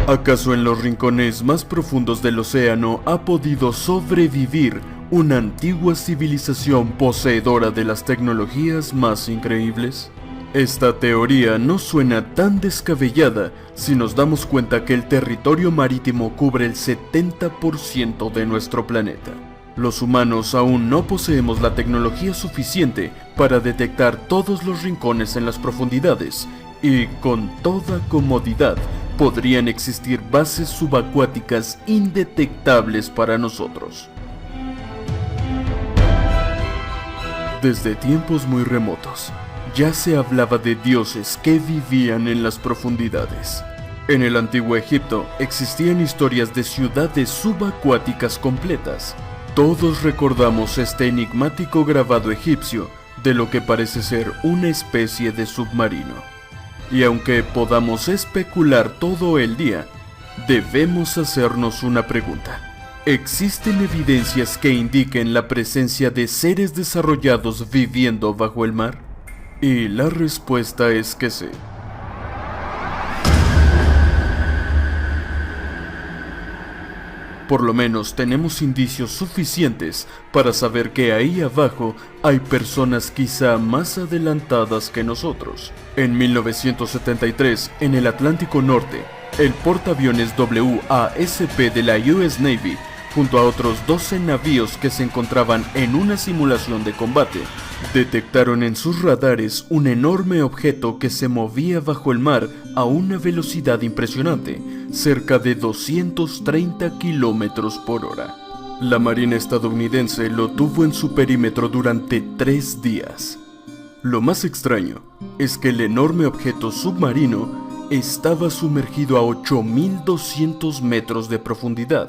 ¿Acaso en los rincones más profundos del océano ha podido sobrevivir una antigua civilización poseedora de las tecnologías más increíbles? Esta teoría no suena tan descabellada si nos damos cuenta que el territorio marítimo cubre el 70% de nuestro planeta. Los humanos aún no poseemos la tecnología suficiente para detectar todos los rincones en las profundidades y, con toda comodidad, podrían existir bases subacuáticas indetectables para nosotros. Desde tiempos muy remotos, ya se hablaba de dioses que vivían en las profundidades. En el antiguo Egipto existían historias de ciudades subacuáticas completas. Todos recordamos este enigmático grabado egipcio de lo que parece ser una especie de submarino. Y aunque podamos especular todo el día, debemos hacernos una pregunta. ¿Existen evidencias que indiquen la presencia de seres desarrollados viviendo bajo el mar? Y la respuesta es que sí. Por lo menos tenemos indicios suficientes para saber que ahí abajo hay personas quizá más adelantadas que nosotros. En 1973, en el Atlántico Norte, el portaaviones WASP de la US Navy, junto a otros 12 navíos que se encontraban en una simulación de combate, detectaron en sus radares un enorme objeto que se movía bajo el mar a una velocidad impresionante, cerca de 230 kilómetros por hora. La Marina estadounidense lo tuvo en su perímetro durante 3 días. Lo más extraño es que el enorme objeto submarino estaba sumergido a 8.200 metros de profundidad,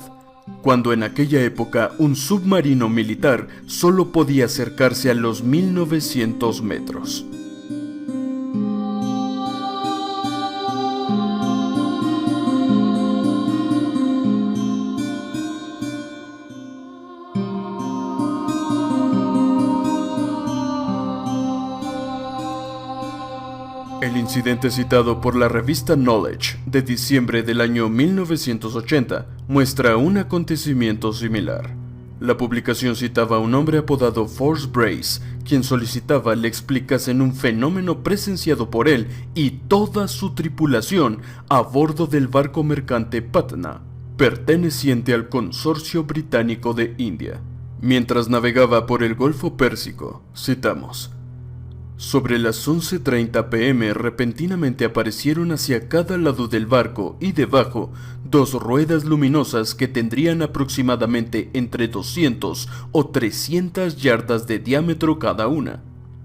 cuando en aquella época un submarino militar solo podía acercarse a los 1.900 metros. El incidente citado por la revista Knowledge de diciembre del año 1980 muestra un acontecimiento similar. La publicación citaba a un hombre apodado Force Brace, quien solicitaba le explicasen un fenómeno presenciado por él y toda su tripulación a bordo del barco mercante Patna, perteneciente al Consorcio Británico de India. Mientras navegaba por el Golfo Pérsico, citamos: sobre las 11:30 p.m. repentinamente aparecieron hacia cada lado del barco y debajo 2 ruedas luminosas que tendrían aproximadamente entre 200 o 300 yardas de diámetro cada una.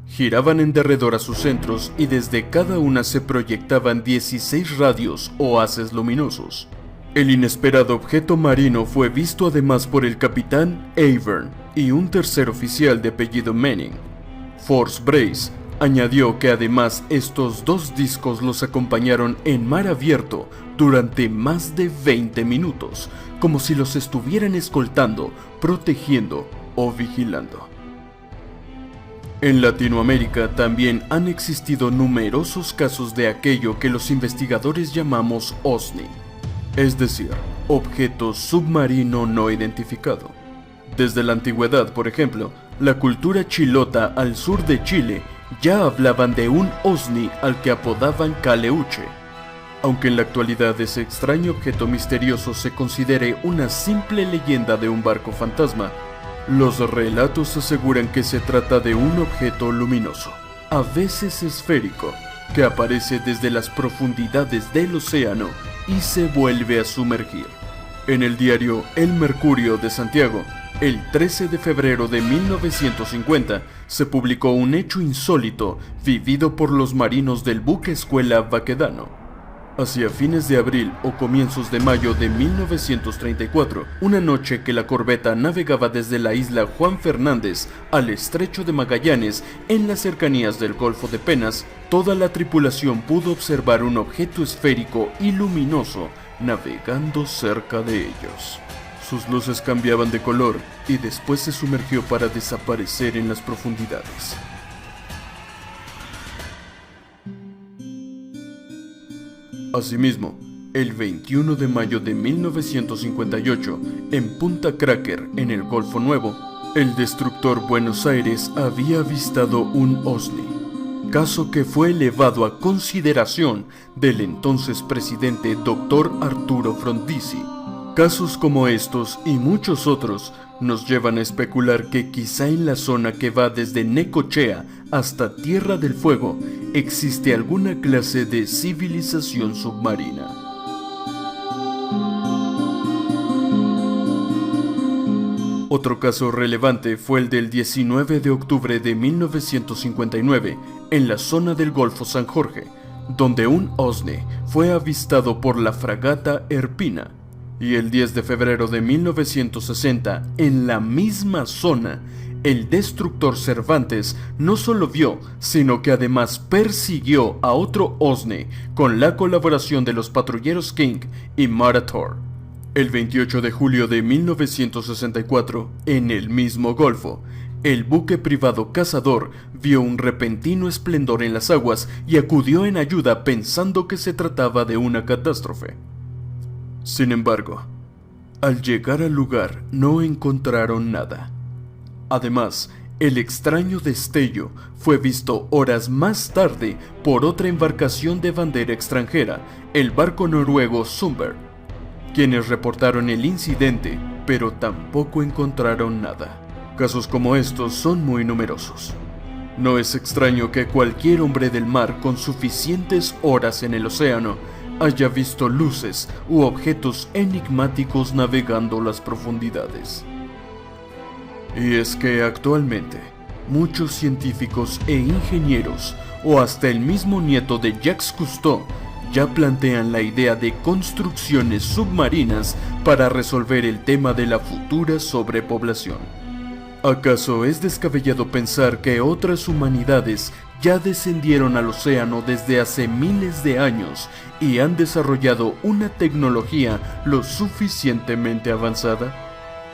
Giraban en derredor a sus centros y desde cada una se proyectaban 16 radios o haces luminosos. El inesperado objeto marino fue visto además por el capitán Avern y un tercer oficial de apellido Manning. Force Brace añadió que además estos 2 discos los acompañaron en mar abierto durante más de 20 minutos, como si los estuvieran escoltando, protegiendo o vigilando. En Latinoamérica también han existido numerosos casos de aquello que los investigadores llamamos OSNI, es decir, objeto submarino no identificado. Desde la antigüedad, por ejemplo, la cultura chilota al sur de Chile ya hablaban de un OSNI al que apodaban Caleuche. Aunque en la actualidad ese extraño objeto misterioso se considere una simple leyenda de un barco fantasma, los relatos aseguran que se trata de un objeto luminoso, a veces esférico, que aparece desde las profundidades del océano y se vuelve a sumergir. En el diario El Mercurio de Santiago, el 13 de febrero de 1950, se publicó un hecho insólito vivido por los marinos del buque escuela Baquedano. Hacia fines de abril o comienzos de mayo de 1934, una noche que la corbeta navegaba desde la isla Juan Fernández al estrecho de Magallanes en las cercanías del Golfo de Penas, toda la tripulación pudo observar un objeto esférico y luminoso navegando cerca de ellos. Sus luces cambiaban de color y después se sumergió para desaparecer en las profundidades. Asimismo, El 21 de mayo de 1958, en Punta Cracker, en el Golfo Nuevo, el destructor Buenos Aires había avistado un OVNI, caso que fue elevado a consideración del entonces presidente Dr. Arturo Frondizi. Casos como estos y muchos otros nos llevan a especular que quizá en la zona que va desde Necochea hasta Tierra del Fuego existe alguna clase de civilización submarina. Otro caso relevante fue el del 19 de octubre de 1959 en la zona del Golfo San Jorge, donde un OVNI fue avistado por la fragata Erpina. Y el 10 de febrero de 1960, en la misma zona, el destructor Cervantes no solo vio, sino que además persiguió a otro OVNI con la colaboración de los patrulleros King y Marator. El 28 de julio de 1964, en el mismo golfo, el buque privado Cazador vio un repentino esplendor en las aguas y acudió en ayuda pensando que se trataba de una catástrofe. Sin embargo, al llegar al lugar no encontraron nada. Además, el extraño destello fue visto horas más tarde por otra embarcación de bandera extranjera, el barco noruego Sundberg, quienes reportaron el incidente, pero tampoco encontraron nada. Casos como estos son muy numerosos. No es extraño que cualquier hombre del mar con suficientes horas en el océano haya visto luces u objetos enigmáticos navegando las profundidades. Y es que actualmente, muchos científicos e ingenieros, o hasta el mismo nieto de Jacques Cousteau, ya plantean la idea de construcciones submarinas para resolver el tema de la futura sobrepoblación. ¿Acaso es descabellado pensar que otras humanidades ya descendieron al océano desde hace miles de años y han desarrollado una tecnología lo suficientemente avanzada?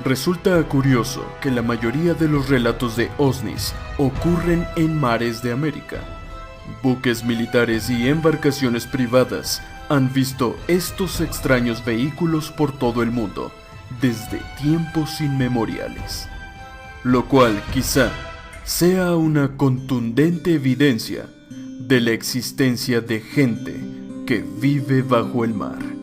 Resulta curioso que la mayoría de los relatos de OVNIs ocurren en mares de América. Buques militares y embarcaciones privadas han visto estos extraños vehículos por todo el mundo, desde tiempos inmemoriales. Lo cual quizá sea una contundente evidencia de la existencia de gente que vive bajo el mar.